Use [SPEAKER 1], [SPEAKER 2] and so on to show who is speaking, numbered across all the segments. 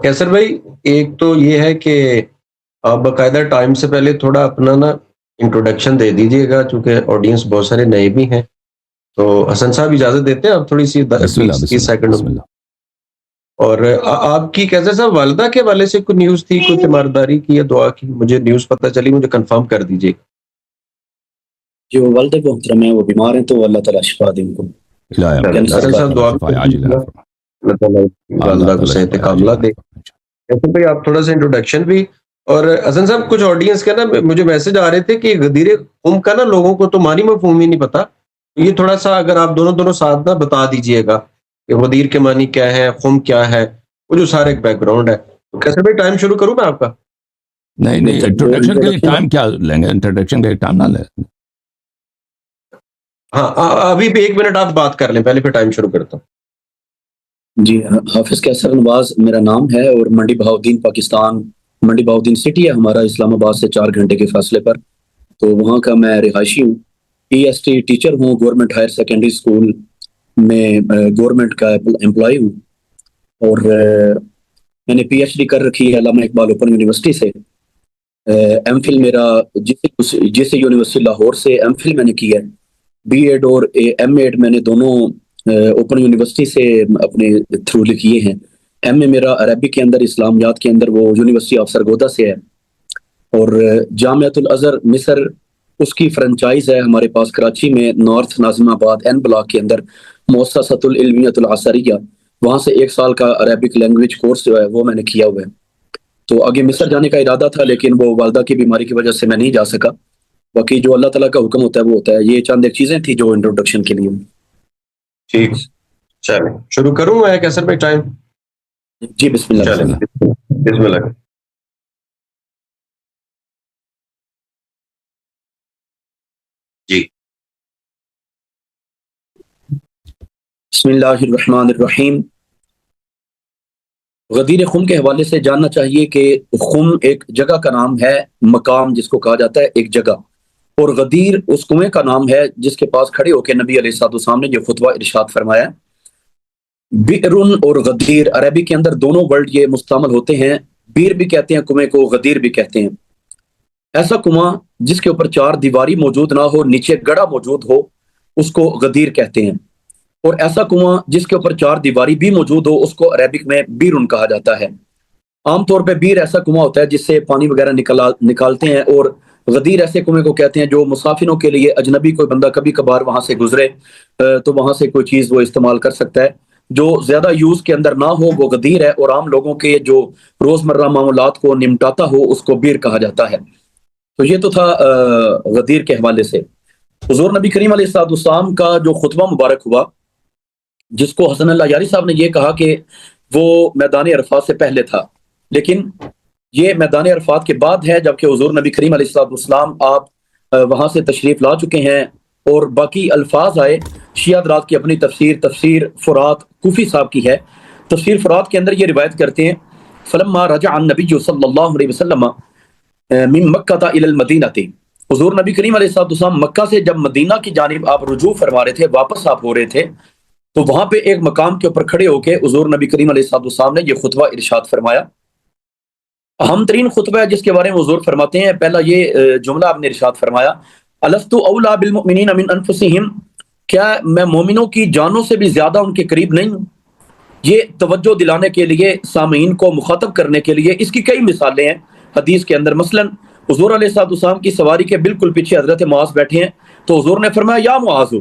[SPEAKER 1] کیسر بھائی، ایک تو یہ ہے کہ آپ باقاعدہ ٹائم سے پہلے تھوڑا اپنا نا انٹروڈکشن دے دیجیے گا، چونکہ آڈینس بہت سارے نئے بھی ہیں. تو حسن صاحب اجازت دیتے ہیں آپ تھوڑی سی
[SPEAKER 2] بسم اللہ
[SPEAKER 1] 20-30 سیکنڈ؟
[SPEAKER 2] بسم اللہ.
[SPEAKER 1] اور آپ کی کیسر صاحب والدہ کے حوالے سے کوئی نیوز تھی، کوئی تیمارداری کی یا دعا کی؟ مجھے نیوز پتہ چلی، مجھے کنفرم کر دیجیے.
[SPEAKER 3] جو والدہ کو محترم ہیں وہ بیمار ہیں، تو اللہ تعالیٰ شفا دے ان کو.
[SPEAKER 1] حسن صاحب دعا اللہ تعالیٰ والدہ کو صحت کاملہ دے. کیسر بھائی آپ تھوڑا سا انٹروڈکشن بھی. اور حسن صاحب کچھ آڈینس کا نا مجھے میسج آ رہے تھے کہ غدیر قم کا نا لوگوں کو تو معنی مفہوم ہی نہیں پتا. یہ تھوڑا سا اگر آپ دونوں ساتھ نہ بتا دیجئے گا کہ غدیر کے معنی کیا ہے، قم کیا ہے، وہ جو سارا ایک بیک گراؤنڈ ہے. کیسر بھائی ٹائم شروع کروں میں آپ کا؟
[SPEAKER 2] نہیں انٹروڈکشن کے لیے ٹائم کیا لیں گے؟ انٹروڈکشن کے لیے ٹائم نہ لیں.
[SPEAKER 1] ہاں ابھی بھی 1 منٹ آپ بات کر لیں پہلے، پھر ٹائم شروع کرتا ہوں.
[SPEAKER 3] جی، حافظ کیسر نواز میرا نام ہے، اور منڈی بہاؤدین پاکستان، منڈی بہاؤدین سٹی ہے ہمارا، اسلام آباد سے 4 گھنٹے کے فاصلے پر. تو وہاں کا میں رہائشی ہوں. PST ٹیچر ہوں، گورنمنٹ ہائر سیکنڈری اسکول میں گورنمنٹ کا امپلائی ہوں. اور میں نے PhD کر رکھی ہے علامہ اقبال اوپن یونیورسٹی سے. ایم فل میرا جس یونیورسٹی لاہور سے ایم فل میں نے کی ہے. B.Ed اور M.Ed میں نے دونوں اوپن یونیورسٹی سے اپنے تھرو لکھیے ہیں. ایم اے میرا عربی کے اندر، اسلامیات کے اندر، وہ یونیورسٹی آف سرگودا سے ہے. اور جامعۃ الازہر مصر، اس کی فرنچائز ہے ہمارے پاس کراچی میں، نارتھ ناظم آباد N بلاک کے اندر، مؤسسۃ العلمیۃ العصریہ. وہاں سے 1 سال کا عربک لینگویج کورس جو ہے وہ میں نے کیا ہوا ہے. تو آگے مصر جانے کا ارادہ تھا، لیکن وہ والدہ کی بیماری کی وجہ سے میں نہیں جا سکا. باقی جو اللہ تعالیٰ کا حکم ہوتا ہے وہ ہوتا ہے. یہ چند ایک چیزیں تھیں جو انٹروڈکشن کے لیے.
[SPEAKER 1] ٹھیک، چلیں شروع کروں میں کیسر بھائی؟ ٹائم
[SPEAKER 3] جی بسم اللہ.
[SPEAKER 1] چلیں بسم اللہ. جی
[SPEAKER 3] بسم اللہ الرحمن الرحیم. غدیر خم کے حوالے سے جاننا چاہیے کہ خم ایک جگہ کا نام ہے، مقام جس کو کہا جاتا ہے ایک جگہ. اور غدیر اس کنویں کا نام ہے جس کے پاس کھڑے ہو کے نبی علیہ الصلوۃ والسلام نے یہ خطبہ ارشاد فرمایا. بئرن اور غدیر عربی کے اندر دونوں ورڈ یہ مستعمل ہوتے ہیں. بیر بھی کہتے ہیں کنویں کو، غدیر بھی کہتے ہیں. ایسا کنواں جس کے اوپر 4 دیواری موجود نہ ہو، نیچے گڑھا موجود ہو، اس کو غدیر کہتے ہیں. اور ایسا کنواں جس کے اوپر 4 دیواری بھی موجود ہو، اس کو عربک میں بیرن کہا جاتا ہے. عام طور پہ بیر ایسا کنواں ہوتا ہے جس سے پانی وغیرہ نکالتے ہیں، اور غدیر ایسے کنویں کو کہتے ہیں جو مسافروں کے لیے، اجنبی کوئی بندہ کبھی کبھار وہاں سے گزرے تو وہاں سے کوئی چیز وہ استعمال کر سکتا ہے. جو زیادہ یوز کے اندر نہ ہو وہ غدیر ہے، اور عام لوگوں کے جو روزمرہ معاملات کو نمٹاتا ہو اس کو بیر کہا جاتا ہے. تو یہ تو تھا غدیر کے حوالے سے. حضور نبی کریم علیہ الصلوۃ والسلام کا جو خطبہ مبارک ہوا، جس کو حسن اللہ یاری صاحب نے یہ کہا کہ وہ میدان عرفات سے پہلے تھا، لیکن یہ میدان عرفات کے بعد ہے، جبکہ حضور نبی کریم علیہ الصلوۃ والسلام آپ وہاں سے تشریف لا چکے ہیں. اور باقی الفاظ آئے شیعہ حضرات کی اپنی تفسیر فرات کوفی صاحب کی ہے. تفسیر فرات کے اندر یہ روایت کرتے ہیں، فلما رجع النبی صلی اللہ علیہ وسلم من مکہ الی المدینہ. حضور نبی کریم علیہ الصلوۃ والسلام مکہ سے جب مدینہ کی جانب آپ رجوع فرما رہے تھے، واپس آپ ہو رہے تھے، تو وہاں پہ ایک مقام کے اوپر کھڑے ہو کے حضور نبی کریم علیہ الصلوۃ والسلام نے یہ خطبہ ارشاد فرمایا. اہم ترین خطبہ ہے جس کے بارے میں حضور فرماتے ہیں. پہلا یہ جملہ آپ نے ارشاد فرمایا، الست اولی بالمؤمنین من انفسہم، کیا میں مومنوں کی جانوں سے بھی زیادہ ان کے قریب نہیں ہوں؟ یہ توجہ دلانے کے لیے، سامعین کو مخاطب کرنے کے لیے. اس کی کئی مثالیں ہیں حدیث کے اندر. مثلا حضور علیہ الصلوۃ والسلام کی سواری کے بالکل پیچھے حضرت معاذ بیٹھے ہیں، تو حضور نے فرمایا یا معاذ،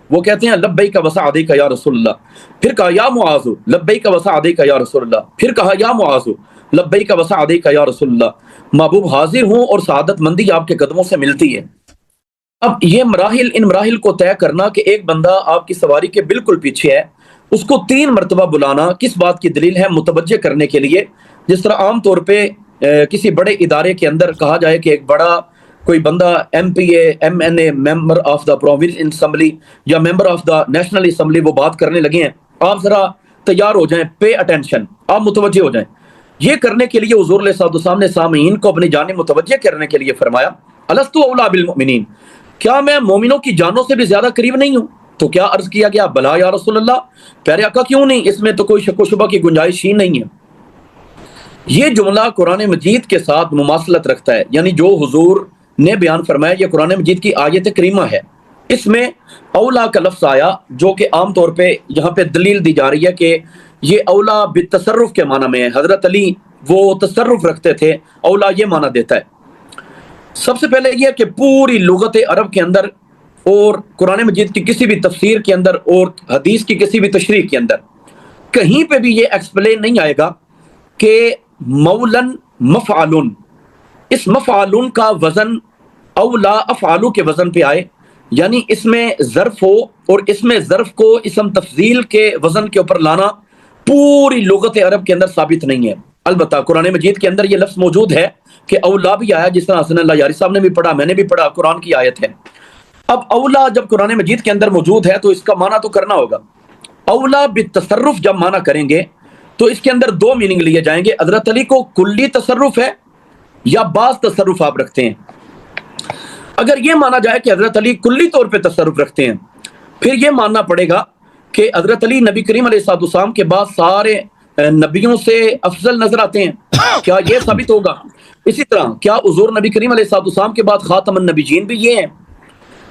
[SPEAKER 3] وہ کہتے ہیں لبیک وسعدیک یا رسول اللہ. پھر کہا یا معاذ لبیک وسعدیک یا رسول اللہ. پھر کہا یا معاذ لبیک وسعدیک یا رسول اللہ. محبوب حاضر ہوں اور سعادت مندی آپ کے قدموں سے ملتی ہے. اب یہ مراحل، ان مراحل کو طے کرنا کہ ایک بندہ آپ کی سواری کے بالکل پیچھے ہے، اس کو 3 مرتبہ بلانا کس بات کی دلیل ہے؟ متوجہ کرنے کے لیے. جس طرح عام طور پہ کسی بڑے ادارے کے اندر کہا جائے کہ ایک بڑا کوئی بندہ MPA MNA member of the province assembly یا member of the national assembly وہ بات کرنے لگے ہیں، آپ ذرا تیار ہو جائیں، پے اٹینشن، آپ متوجہ ہو جائیں. یہ کرنے کے لیے حضور علیہ الصلوۃ والسلام نے سامعین کو اپنی جانب متوجہ کرنے کے لیے فرمایا، الست اولی بالمؤمنین، کیا میں مومنوں کی جانوں سے بھی زیادہ قریب نہیں ہوں؟ تو کیا عرض کیا گیا، بلا یا رسول اللہ. پیارے آقا کیوں نہیں، اس میں تو کوئی شک و شبہ کی گنجائش ہی نہیں ہے. یہ جملہ قرآن مجید کے ساتھ مماثلت رکھتا ہے، یعنی جو حضور نے بیان فرمایا یہ قرآن مجید کی آیت کریمہ ہے، اس میں اولا کا لفظ آیا جو کہ عام طور پہ یہاں پہ دلیل دی جا رہی ہے کہ یہ اولا بالتصرف کے معنی میں ہے۔ حضرت علی وہ تصرف رکھتے تھے، اولا یہ معنی دیتا ہے۔ سب سے پہلے یہ کہ پوری لغت عرب کے اندر اور قرآن مجید کی کسی بھی تفسیر کے اندر اور حدیث کی کسی بھی تشریح کے اندر کہیں پہ بھی یہ ایکسپلین نہیں آئے گا کہ مولن مفعلن، اس مفعلن کا وزن اولا افعالو کے وزن پہ آئے، یعنی اس میں ظرف ہو اور اس میں ظرف کو اسم تفضیل کے وزن کے اوپر لانا پوری لغت عرب کے اندر ثابت نہیں ہے۔ البتہ قرآن مجید کے اندر یہ لفظ موجود ہے کہ اولا بھی آیا، جس طرح حسن اللہ یاری صاحب نے بھی پڑھا، میں نے بھی پڑھا، قرآن کی آیت ہے۔ اب اولا جب قرآن مجید کے اندر موجود ہے تو اس کا معنی تو کرنا ہوگا۔ اولا بالتصرف جب معنی کریں گے تو اس کے اندر دو میننگ لیے جائیں گے، حضرت علی کو کلی تصرف ہے یا بعض تصرف آپ رکھتے ہیں۔ اگر یہ مانا جائے کہ حضرت علی کلی طور پہ تصرف رکھتے ہیں، پھر یہ ماننا پڑے گا کہ حضرت علی نبی کریم علیہ السلام کے بعد سارے نبیوں سے افضل نظر آتے ہیں، کیا یہ ثابت ہوگا؟ اسی طرح کیا حضور نبی کریم علیہ السلام کے بعد خاتم النبیین بھی یہ ہیں؟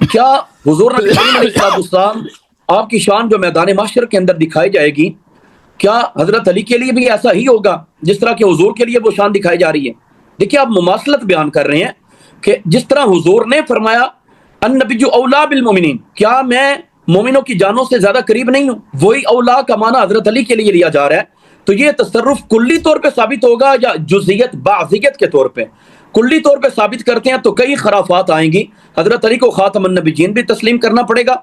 [SPEAKER 3] کیا حضور نبی کریم علیہ السلام آپ کی شان جو میدان محشر کے اندر دکھائی جائے گی، کیا حضرت علی کے لیے بھی ایسا ہی ہوگا جس طرح کہ حضور کے لیے وہ شان دکھائی جا رہی ہے؟ دیکھیں آپ مماثلت بیان کر رہے ہیں کہ جس طرح حضور نے فرمایا النبی اولا بالمومنین، کیا میں مومنوں کی جانوں سے زیادہ قریب نہیں ہوں، وہی اولا کا معنی حضرت علی کے لیے لیا جا رہا ہے۔ تو یہ تصرف کلی طور پہ ثابت ہوگا یا جزئیت بعضیت کے طور پہ؟ کلی طور پہ ثابت کرتے ہیں تو کئی خرافات آئیں گی، حضرت علی کو خاتم النبیین بھی تسلیم کرنا پڑے گا۔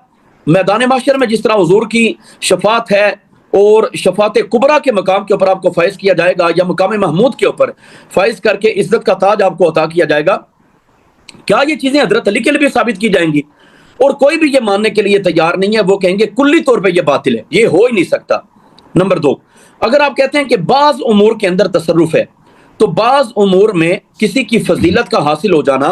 [SPEAKER 3] میدان محشر میں جس طرح حضور کی شفاعت ہے اور شفاعت کبریٰ کے مقام کے اوپر آپ کو فائز کیا جائے گا یا مقام محمود کے اوپر فائز کر کے عزت کا تاج آپ کو عطا کیا جائے گا، کیا یہ چیزیں حضرت علی کے لیے بھی ثابت کی جائیں گی؟ اور کوئی بھی یہ ماننے کے لیے تیار نہیں ہے، وہ کہیں گے کلی طور پہ یہ باطل ہے، یہ ہو ہی نہیں سکتا۔ نمبر دو، اگر آپ کہتے ہیں کہ بعض امور کے اندر تصرف ہے تو بعض امور میں کسی کی فضیلت کا حاصل ہو جانا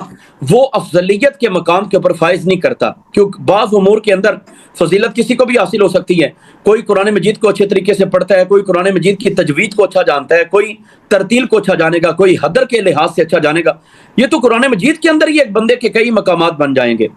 [SPEAKER 3] وہ افضلیت کے مقام کے اوپر فائز نہیں کرتا، کیونکہ بعض امور کے اندر فضیلت کسی کو بھی حاصل ہو سکتی ہے۔ کوئی قرآن مجید کو اچھے طریقے سے پڑھتا ہے، کوئی قرآن مجید کی تجوید کو اچھا جانتا ہے، کوئی ترتیل کو اچھا جانے گا، کوئی حدر کے لحاظ سے اچھا جانے گا۔ یہ تو قرآن مجید کے اندر ہی ایک بندے کے کئی مقامات بن جائیں گے۔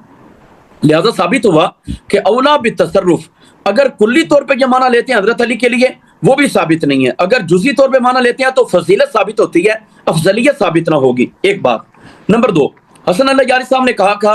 [SPEAKER 3] لہذا ثابت ہوا کہ اولا بالتصرف، اگر کلی طور پہ یہ معنی لیتے ہیں حضرت علی کے لیے وہ بھی ثابت نہیں ہے، اگر جزئی طور پہ معنی لیتے ہیں تو فضیلت ثابت ہوتی ہے، افضلیت ثابت نہ ہوگی، ایک بات۔ نمبر دو، حسن اللہ یاری صاحب نے کہا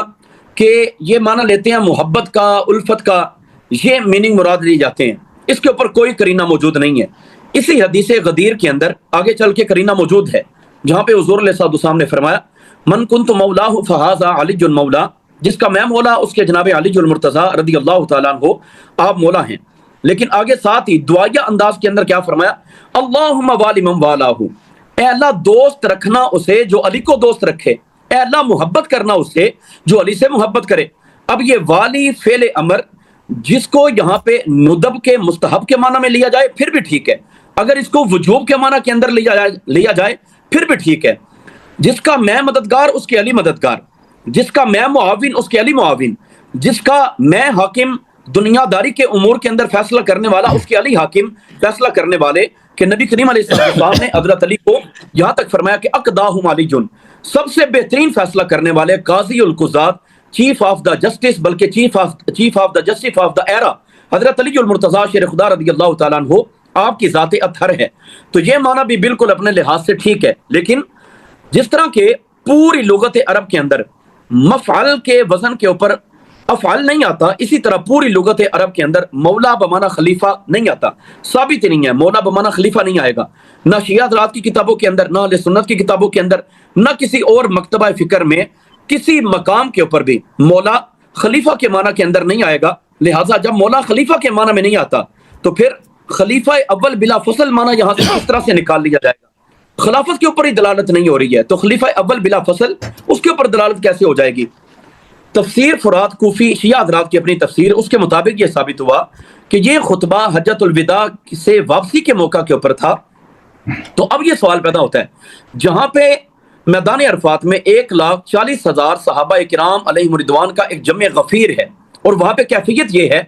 [SPEAKER 3] کہ یہ معنی لیتے ہیں محبت کا، الفت کا، یہ میننگ مراد لی جاتے ہیں، اس کے اوپر کوئی قرینہ موجود نہیں ہے۔ اسی حدیث غدیر کے اندر آگے چل کے قرینہ موجود ہے جہاں پہ حضور علیہ السلام نے فرمایا من کنت مولاہ فہذا علی مولا، جس کا میں مولا اس کے جناب علی المرتضیٰ رضی اللہ تعالیٰ عنہ آپ مولا ہیں۔ لیکن آگے ساتھ ہی دعائیہ انداز کے اندر کیا فرمایا؟ اللہم والی من والاہ، اے اللہ دوست رکھنا اسے جو علی کو دوست رکھے، اے اللہ محبت کرنا اسے جو علی سے محبت کرے۔ اب یہ والی فعل امر جس کو یہاں پہ ندب کے مستحب کے معنی میں لیا جائے پھر بھی ٹھیک ہے، اگر اس کو وجوب کے معنی کے اندر لیا جائے پھر بھی ٹھیک ہے۔ جس کا میں مددگار اس کے علی مددگار، جس کا میں معاون اس کے علی معاون، جس کا میں حاکم دنیا داری کے امور کے اندر فیصلہ کرنے والا اس کے علی حاکم فیصلہ کرنے والے، کہ نبی کریم علیہ السلام نے حضرت علی کو یہاں تک فرمایا کہ اقداہم علی جن، سب سے بہترین فیصلہ کرنے والے، قاضی القضات، چیف آف دا جسٹس، بلکہ chief of the justice of the era, حضرت علی المرتضیٰ شیر خدا رضی اللہ تعالیٰ عنہ آپ کی ذات اطہر ہے۔ تو یہ معنی بھی بالکل اپنے لحاظ سے ٹھیک ہے، لیکن جس طرح کے پوری لغت عرب کے اندر مفعل کے وزن کے اوپر افعال نہیں آتا، اسی طرح پوری لغت عرب کے اندر مولا بمعنی خلیفہ نہیں آتا، ثابت نہیں ہے، مولا بمعنی خلیفہ نہیں آئے گا، نہ شیعہ حضرات کی کتابوں کے اندر، نہ اہل سنت کی کتابوں کے اندر، نہ کسی اور مکتبہ فکر میں کسی مقام کے اوپر بھی مولا خلیفہ کے معنی کے اندر نہیں آئے گا۔ لہٰذا جب مولا خلیفہ کے معنی میں نہیں آتا تو پھر خلیفہ اول بلا فصل معنی یہاں سے کس طرح سے نکال لیا جائے گا؟ خلافت کے اوپر ہی دلالت نہیں ہو رہی ہے تو خلیفہ اول بلا فصل اس کے اوپر دلالت کیسے ہو جائے گی؟ تفسیر فرات کوفی شیعہ حضرات کی اپنی تفسیر، اس کے مطابق یہ ثابت ہوا کہ یہ خطبہ حجۃ الوداع سے واپسی کے موقع کے اوپر تھا۔ تو اب یہ سوال پیدا ہوتا ہے، جہاں پہ میدان عرفات میں 1,40,000 صحابہ کرام علیہم رضوان کا ایک جمع غفیر ہے، اور وہاں پہ کیفیت یہ ہے،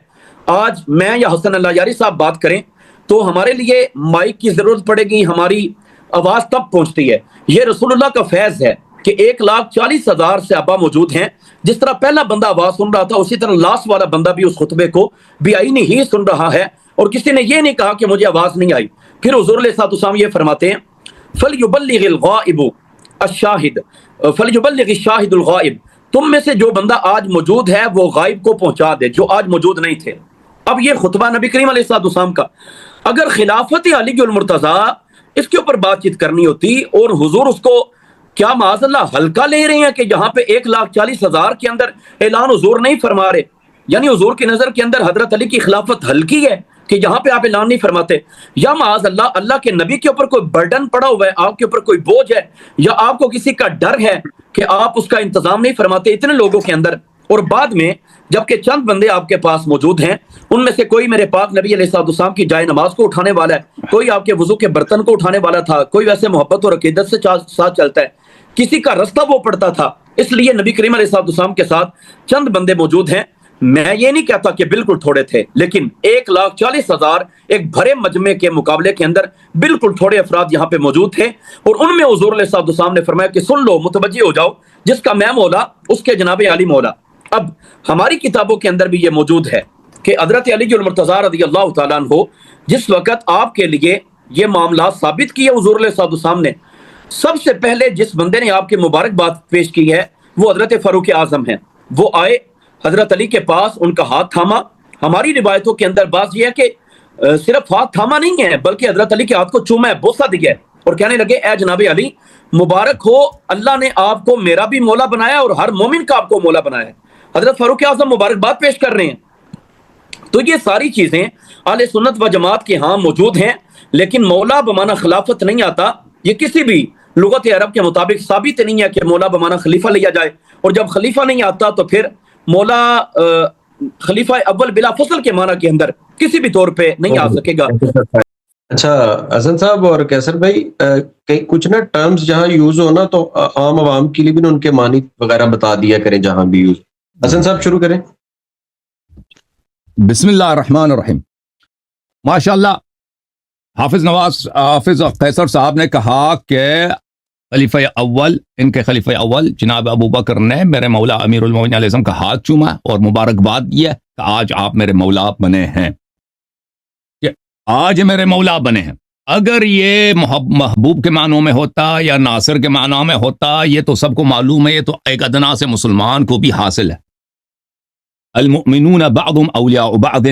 [SPEAKER 3] آج میں یا حسن اللہ یاری صاحب بات کریں تو ہمارے لیے مائک کی ضرورت پڑے گی، ہماری آواز تب پہنچتی ہے. یہ رسول اللہ کا فیض ہے کہ 1,40,000 صحابہ موجود ہیں. جس طرح پہلا بندہ آواز سن رہا تھا اسی طرح لاسٹ والا بندہ بھی اس خطبے کو بھی آئینی ہی سن رہا ہے, اور کسی نے یہ نہیں کہا کہ مجھے آواز نہیں آئی. پھر حضور علیہ الصلوۃ والسلام یہ فرماتے ہیں فَلْيُبَلِّغِ الْغَائِبُ الشَّاهِدُ فَلْيُبَلِّغِ الشَّاهِدُ الْغَائِبُ. تم میں سے جو بندہ آج موجود ہے وہ غائب کو پہنچا دے جو آج موجود نہیں تھے. اب یہ خطبہ نبی کریم علیہ الصلوۃ والسلام کا, اگر خلافت علی المرتضیٰ اس کے اوپر بات چیت کرنی ہوتی اور حضور اس کو کیا معاذ اللہ ہلکا لے رہے ہیں کہ جہاں پہ 1,40,000 کے اندر اعلان حضور نہیں فرما رہے, یعنی حضور کی نظر کے اندر حضرت علی کی خلافت ہلکی ہے کہ جہاں پہ آپ اعلان نہیں فرماتے, یا معاذ اللہ اللہ کے نبی کے اوپر کوئی برڈن پڑا ہوا ہے, آپ کے اوپر کوئی بوجھ ہے, یا آپ کو کسی کا ڈر ہے کہ آپ اس کا انتظام نہیں فرماتے اتنے لوگوں کے اندر, اور بعد میں جبکہ چند بندے آپ کے پاس موجود ہیں ان میں سے کوئی میرے پاک نبی علیہ الصلوۃ والسلام کی جائے نماز کو اٹھانے والا ہے, کوئی آپ کے وضو کے برتن کو اٹھانے والا تھا, کوئی ویسے محبت اور عقیدت سے ساتھ چلتا ہے, کسی کا رستہ وہ پڑتا تھا. اس لیے نبی کریم علیہ الصلوۃ والسلام کے ساتھ چند بندے موجود ہیں. میں یہ نہیں کہتا کہ بالکل تھوڑے تھے, لیکن 1,40,000 ایک بھرے مجمع کے مقابلے کے اندر بالکل تھوڑے افراد یہاں پہ موجود تھے, اور ان میں حضور علیہ الصلوۃ والسلام نے فرمایا کہ سن لو, متوجہ ہو جاؤ, جس کا میں مولا اس کے جناب علی مولا. اب ہماری کتابوں کے اندر بھی یہ موجود ہے کہ حضرت علی المرتضیٰ رضی اللہ تعالیٰ عنہ جس وقت آپ کے لیے یہ معاملات ثابت کیے حضور علیہ الصلوۃ والسلام نے, سب سے پہلے جس بندے نے آپ کی مبارکباد پیش کی ہے وہ حضرت فاروق اعظم ہیں. وہ آئے حضرت علی کے پاس, ان کا ہاتھ تھاما. ہماری روایتوں کے اندر بات یہ ہے کہ صرف ہاتھ تھاما نہیں ہے بلکہ حضرت علی کے ہاتھ کو چوما ہے, بوسہ دیا ہے, اور کہنے لگے اے جناب علی مبارک ہو, اللہ نے آپ کو میرا بھی مولا بنایا اور ہر مومن کا آپ کو مولا بنایا ہے. حضرت فاروق اعظم مبارکباد پیش کر رہے ہیں. تو یہ ساری چیزیں اہل سنت و جماعت کے ہاں موجود ہیں, لیکن مولا بمانا خلافت نہیں آتا. یہ کسی بھی لغت عرب کے مطابق ثابت نہیں ہے کہ مولا بمانا خلیفہ لیا جائے, اور جب خلیفہ نہیں آتا تو پھر مولا خلیفہ اول بلا فصل کے معنی کے اندر کسی بھی طور پہ نہیں آ سکے گا.
[SPEAKER 1] اچھا حسن صاحب اور کیسر بھائی, کچھ نا ٹرمز جہاں یوز ہو نا تو عام عوام کے لیے بھی ان کے معنی وغیرہ بتا دیا کریں جہاں بھی یوز. حسن صاحب شروع کریں.
[SPEAKER 2] بسم اللہ الرحمن الرحیم. ماشاء اللہ حافظ قیصر صاحب نے کہا کہ خلیفہ اول, ان کے خلیفہ اول جناب ابو بکر نے میرے مولا امیر المومنین علیہ السلام کا ہاتھ چوما اور مبارکباد دی ہے کہ آج آپ میرے مولا بنے ہیں, کہ آج میرے مولا بنے ہیں. اگر یہ محبوب کے معنوں میں ہوتا یا ناصر کے معنوں میں ہوتا یہ تو سب کو معلوم ہے, یہ تو ایک ادنا سے مسلمان کو بھی حاصل ہے. المؤمنون بعضهم اولیاء بعض,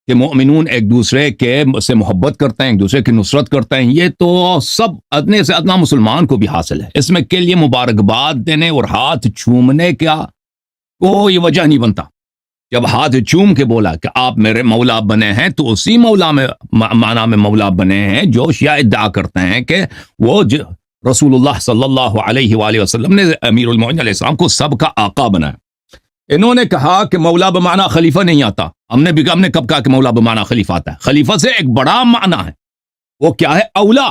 [SPEAKER 2] کہ مؤمنون ایک دوسرے کے سے محبت کرتے ہیں, ایک دوسرے کی نصرت کرتے ہیں, یہ تو سب ادنے سے ادنا مسلمان کو بھی حاصل ہے. اس میں کے لیے مبارکباد دینے اور ہاتھ چومنے کا کوئی وجہ نہیں بنتا. جب ہاتھ چوم کے بولا کہ آپ میرے مولا بنے ہیں تو اسی مولا میں معنی میں مولا بنے ہیں جو شیعہ ادعا کرتے ہیں کہ وہ رسول اللہ صلی اللہ علیہ وآلہ وسلم نے امیر المومنین علیہ السلام کو سب کا آقا بنایا. انہوں نے کہا کہ مولا بمعنی خلیفہ نہیں آتا. ہم نے کب کہا کہ مولا بمعنی خلیفہ آتا ہے؟ خلیفہ سے ایک بڑا معنی ہے, وہ کیا ہے؟ اولا.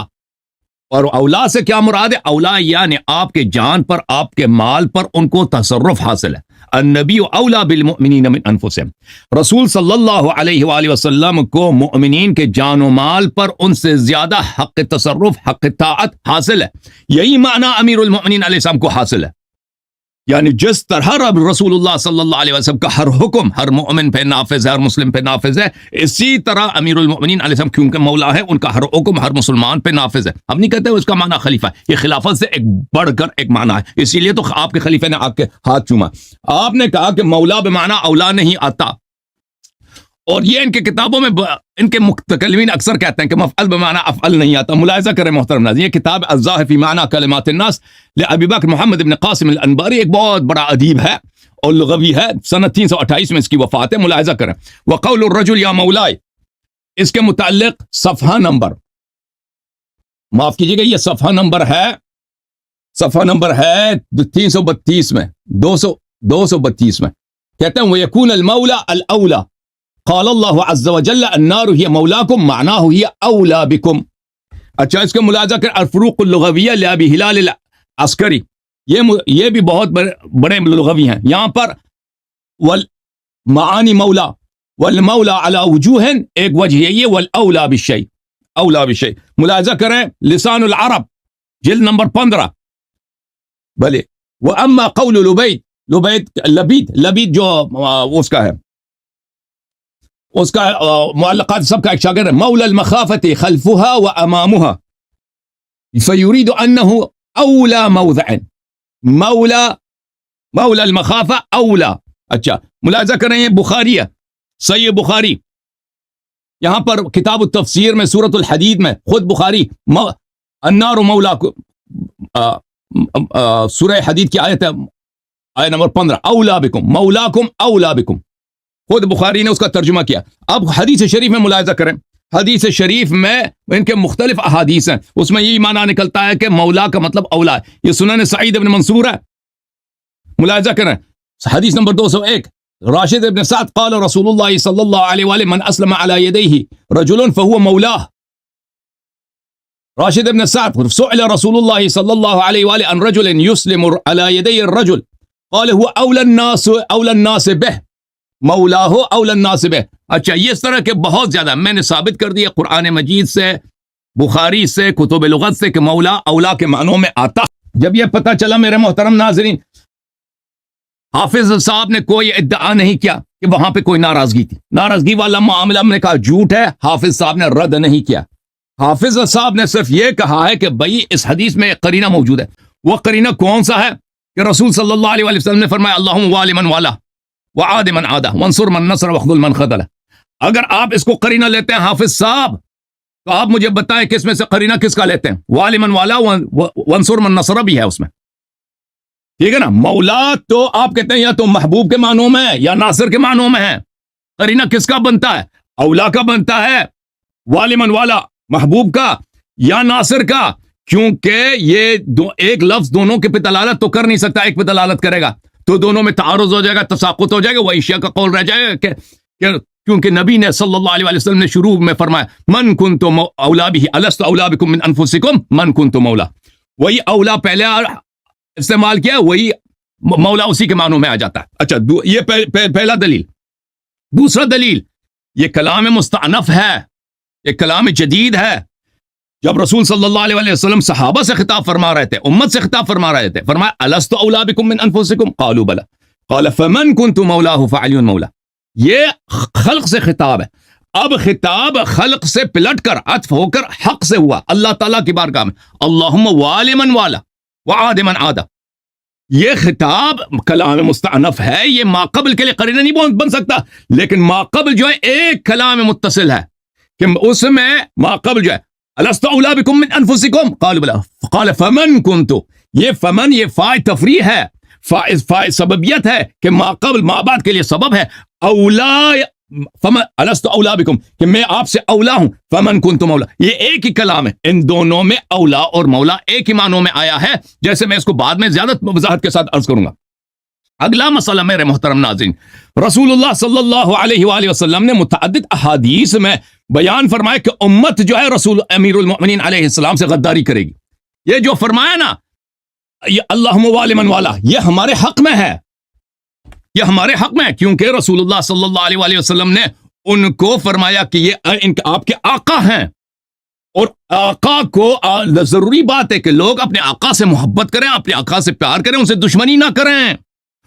[SPEAKER 2] اور اولا سے کیا مراد ہے؟ اولا یعنی آپ کے جان پر, آپ کے مال پر ان کو تصرف حاصل ہے. النبی اولا بالمؤمنین من انفسهم, رسول صلی اللہ علیہ وآلہ وسلم کو مؤمنین کے جان و مال پر ان سے زیادہ حق تصرف, حق طاعت حاصل ہے. یہی معنی امیر المؤمنین علیہ السلام کو حاصل ہے. یعنی جس طرح رب رسول اللہ صلی اللہ علیہ وسلم کا ہر حکم ہر مؤمن پہ نافذ ہے, ہر مسلم پہ نافذ ہے, اسی طرح امیر المؤمنین علیہ السلام کیونکہ مولا ہے ان کا ہر حکم ہر مسلمان پہ نافذ ہے. ہم نہیں کہتے اس کا معنی خلیفہ ہے, یہ خلافت سے ایک بڑھ کر ایک معنی ہے. اسی لیے تو آپ کے خلیفہ نے آپ کے ہاتھ چوما. آپ نے کہا کہ مولا بمعنی اولا نہیں آتا, اور یہ ان کے کتابوں میں ان کے متکلمین اکثر کہتے ہیں کہ مفعل بمعنی افعل نہیں آتا. ملاحظہ کریں محترم ناظرین, یہ کتاب الظاہر فی معنی کلمات الناس لابی بکر محمد بن قاسم الانباری, ایک بہت بڑا ادیب ہے اور لغوی ہے, سنہ 328 میں اس کی وفات ہے. ملاحظہ کریں. وقول الرجل یا مولاي, اس کے متعلق صفحہ نمبر, معاف کیجیے گا, یہ صفحہ نمبر ہے 332 میں, 232 میں کہتے ہیں وَيَكُونَ الْمَوْلَى الْأَوْلَى قال اللہ عز وجل النار ہی مولاکم معناہ ہی اولا بکم. اچھا, اس کے ملاحظہ کر الفروق اللغویہ لابی ہلال العسکری, یہ بھی بہت بڑے لغوی ہیں. یہاں پر معانی مولا والمولا علی وجوہ, ایک وجہ یہی ہے والاولا بالشیء, اولا بشیء. ملاحظہ کریں لسان العرب جلد نمبر 15. بھلے واما قول لبید جو اس کا ہے، اس کا معلقات سب کا ایک شاگرد ہے. مولا المخافت خلفها وامامها فيريد انه اولا موضع. مولا المخافہ اولا. اچھا ملاحظہ کریں یہ بخاری ہے، صحیح بخاری. یہاں پر کتاب التفسیر میں سورۃ الحدید میں خود بخاری النار مولاکم، سورہ حدید کی آیت ہے آیت نمبر 15 اولا بکم مولاکم اولا بکم، خود بخاری نے اس کا ترجمہ کیا. اب حدیث شریف میں ملاحظہ کریں، حدیث شریف میں ان کے مختلف احادیث ہیں، اس میں یہی معنی نکلتا ہے کہ مولا کا مطلب اولا ہے. یہ سنن سعید ابن منصور ہے. ملاحظہ کریں حدیث نمبر 201 راشد ابن سعد قال رسول اللہ صلی اللہ علیہ وآلہ من اسلم علی یدیہ رجل فهو مولاه. راشد ابن سعد سئل رسول اللہ صلی اللہ علیہ وآلہ عن رجل يسلم علی یدی الرجل قال هو اولى الناس به مولاه اولى الناس به. اچھا یہ اس طرح کے بہت زیادہ میں نے ثابت کر دیا قرآن مجید سے، بخاری سے، کتب لغت سے کہ مولا اولا کے معنوں میں آتا. جب یہ پتہ چلا میرے محترم ناظرین، حافظ صاحب نے کوئی ادعا نہیں کیا کہ وہاں پہ کوئی ناراضگی تھی. ناراضگی والا معاملہ ہم نے کہا جھوٹ ہے، حافظ صاحب نے رد نہیں کیا. حافظ صاحب نے صرف یہ کہا ہے کہ بھائی اس حدیث میں ایک قرینہ موجود ہے. وہ قرینہ کون سا ہے کہ رسول صلی اللہ علیہ وسلم نے فرمایا اللہم والی من والا وعاد من عادہ وانصر من نصر وخذل من خذلہ. اگر آپ اس کو قرینہ لیتے ہیں حافظ صاحب تو آپ مجھے بتائیں کہ اس میں سے قرینہ کس کا لیتے ہیں؟ والی من والا وانصر من نصر بھی ہے اس میں، ٹھیک ہے نا. مولا تو آپ کہتے ہیں یا تو محبوب کے معنوں میں ہے یا ناصر کے معنوں میں ہے. قرینہ کس کا بنتا ہے؟ اولا کا بنتا ہے، والی من والا محبوب کا یا ناصر کا، کیونکہ یہ ایک لفظ دونوں کے پہ دلالت تو کر نہیں سکتا، ایک پہ دلالت کرے گا تو دونوں میں تعارض ہو جائے گا، تساقط ہو جائے گا. وہ عشاء کا قول رہ جائے گا کہ کیونکہ نبی نے صلی اللہ علیہ وسلم نے شروع میں فرمایا من کنت اولا به الست اولا بکم من انفسکم من کنت مولا. وہی اولا پہلے استعمال کیا، وہی مولا اسی کے معنوں میں آ جاتا ہے. اچھا یہ پہلا دلیل. دوسرا دلیل یہ کلام مستعنف ہے، یہ کلام جدید ہے. جب رسول صلی اللہ علیہ وسلم صحابہ سے خطاب فرما رہے تھے، امت سے خطاب فرما رہے تھے، فرمایا الست اولا بکم من انفسکم قالوا بلا قال فمن كنت مولاه فعلی مولا. یہ خلق سے خطاب ہے. اب خطاب خلق سے پلٹ کر عطف ہو کر حق سے ہوا اللہ تعالیٰ کی بارگاہ میں، اللہم والی من والا وعاد من عادہ. یہ خطاب کلام مستعنف ہے، یہ ماقبل کے لیے قرینہ نہیں بن سکتا. لیکن ماقبل جو ہے ایک کلام متصل ہے کہ اس میں ماقبل جو ہے الست اولا بکم من انفسکم قالوا بلا قال فمن کنت. یہ فمن یہ فاعل تفریح ہے، فاعل سببیت ہے کہ ماقبل ما بعد کے لیے سبب ہے. اولا فمن الست اولا بکم کہ میں آپ سے اولا ہوں، فمن کنت مولا. یہ ایک ہی کلام ہے، ان دونوں میں اولا اور مولا ایک ہی معنوں میں آیا ہے، جیسے میں اس کو بعد میں زیادہ وضاحت کے ساتھ عرض کروں گا. اگلا مسئلہ میرے محترم ناظرین، رسول اللہ صلی اللہ علیہ وآلہ وسلم نے متعدد احادیث میں بیان فرمایا کہ امت جو ہے رسول امیر المؤمنین علیہ السلام سے غداری کرے گی. یہ جو فرمایا نا یہ اللہم والی من والا، یہ ہمارے حق میں ہے، یہ ہمارے حق میں ہے، کیونکہ رسول اللہ صلی اللہ علیہ وآلہ وسلم نے ان کو فرمایا کہ یہ آپ کے آقا ہیں، اور آقا کو ضروری بات ہے کہ لوگ اپنے آقا سے محبت کریں، اپنے آقا سے پیار کریں، ان سے دشمنی نہ کریں.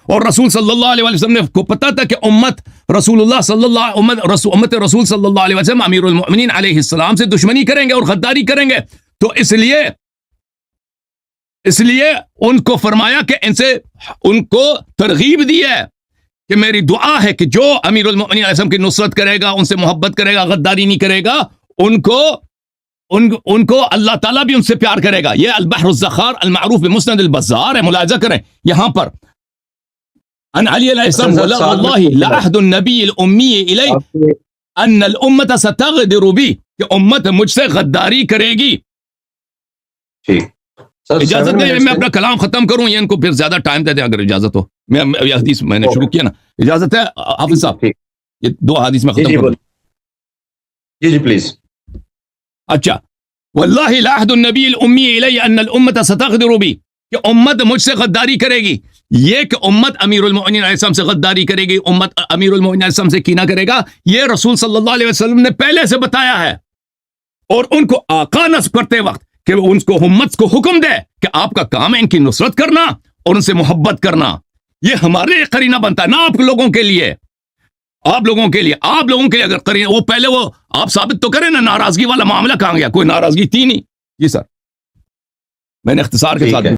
[SPEAKER 2] اور رسول صلی اللہ علیہ وسلم نے کو پتا تھا کہ امت رسول صلی اللہ علیہ وسلم امیر المؤمنین علیہ السلام سے دشمنی کریں گے اور غداری کریں گے، تو اس لیے ان کو فرمایا کہ ان کو ترغیب دی ہے کہ میری دعا ہے کہ جو امیر المؤمنین علیہ السلام کی نصرت کرے گا، ان سے محبت کرے گا، غداری نہیں کرے گا، ان کو اللہ تعالیٰ بھی ان سے پیار کرے گا. یہ البحر الزخار المعروف بمسند البزار ہے. ملاحظہ کریں یہاں پر ان علی علیہ السلام واللہ لعہد النبی الامی الی ان الامت ستغدر بی کہ امت مجھ سے غداری کرے گی. اجازت دیں میں اپنا کلام ختم کروں یا ان کو پھر زیادہ ٹائم دے دیں اگر اجازت ہو. یہ حدیث میں نے شروع کیا نا، اجازت ہے حافظ صاحب؟ یہ دو حدیث میں ختم کروں.
[SPEAKER 1] جی پلیز.
[SPEAKER 2] اچھا واللہ لعہد النبی الامی الی ان الامت ستغدر بی کہ امت مجھ سے غداری کرے گی. یہ کہ امت امیر المؤمنین علیہ السلام سے غداری کرے گی، امت امیر المؤمنین علیہ السلام سے کینہ کرے گا، یہ رسول صلی اللہ علیہ وسلم نے پہلے سے بتایا ہے. اور ان کو آقا نصب کرتے وقت کہ ان کو امت کو حکم دے کہ آپ کا کام ہے ان کی نصرت کرنا اور ان سے محبت کرنا. یہ ہمارے لیے قرینہ بنتا ہے، نہ آپ لوگوں کے لیے. آپ لوگوں کے لیے اگر قرینہ وہ پہلے وہ آپ ثابت تو کریں نا، ناراضگی والا معاملہ کہاں گیا؟ کوئی ناراضگی تھی نہیں. جی سر، میں نے اختصار کے
[SPEAKER 1] ٹھیک
[SPEAKER 2] ساتھ
[SPEAKER 1] ہے.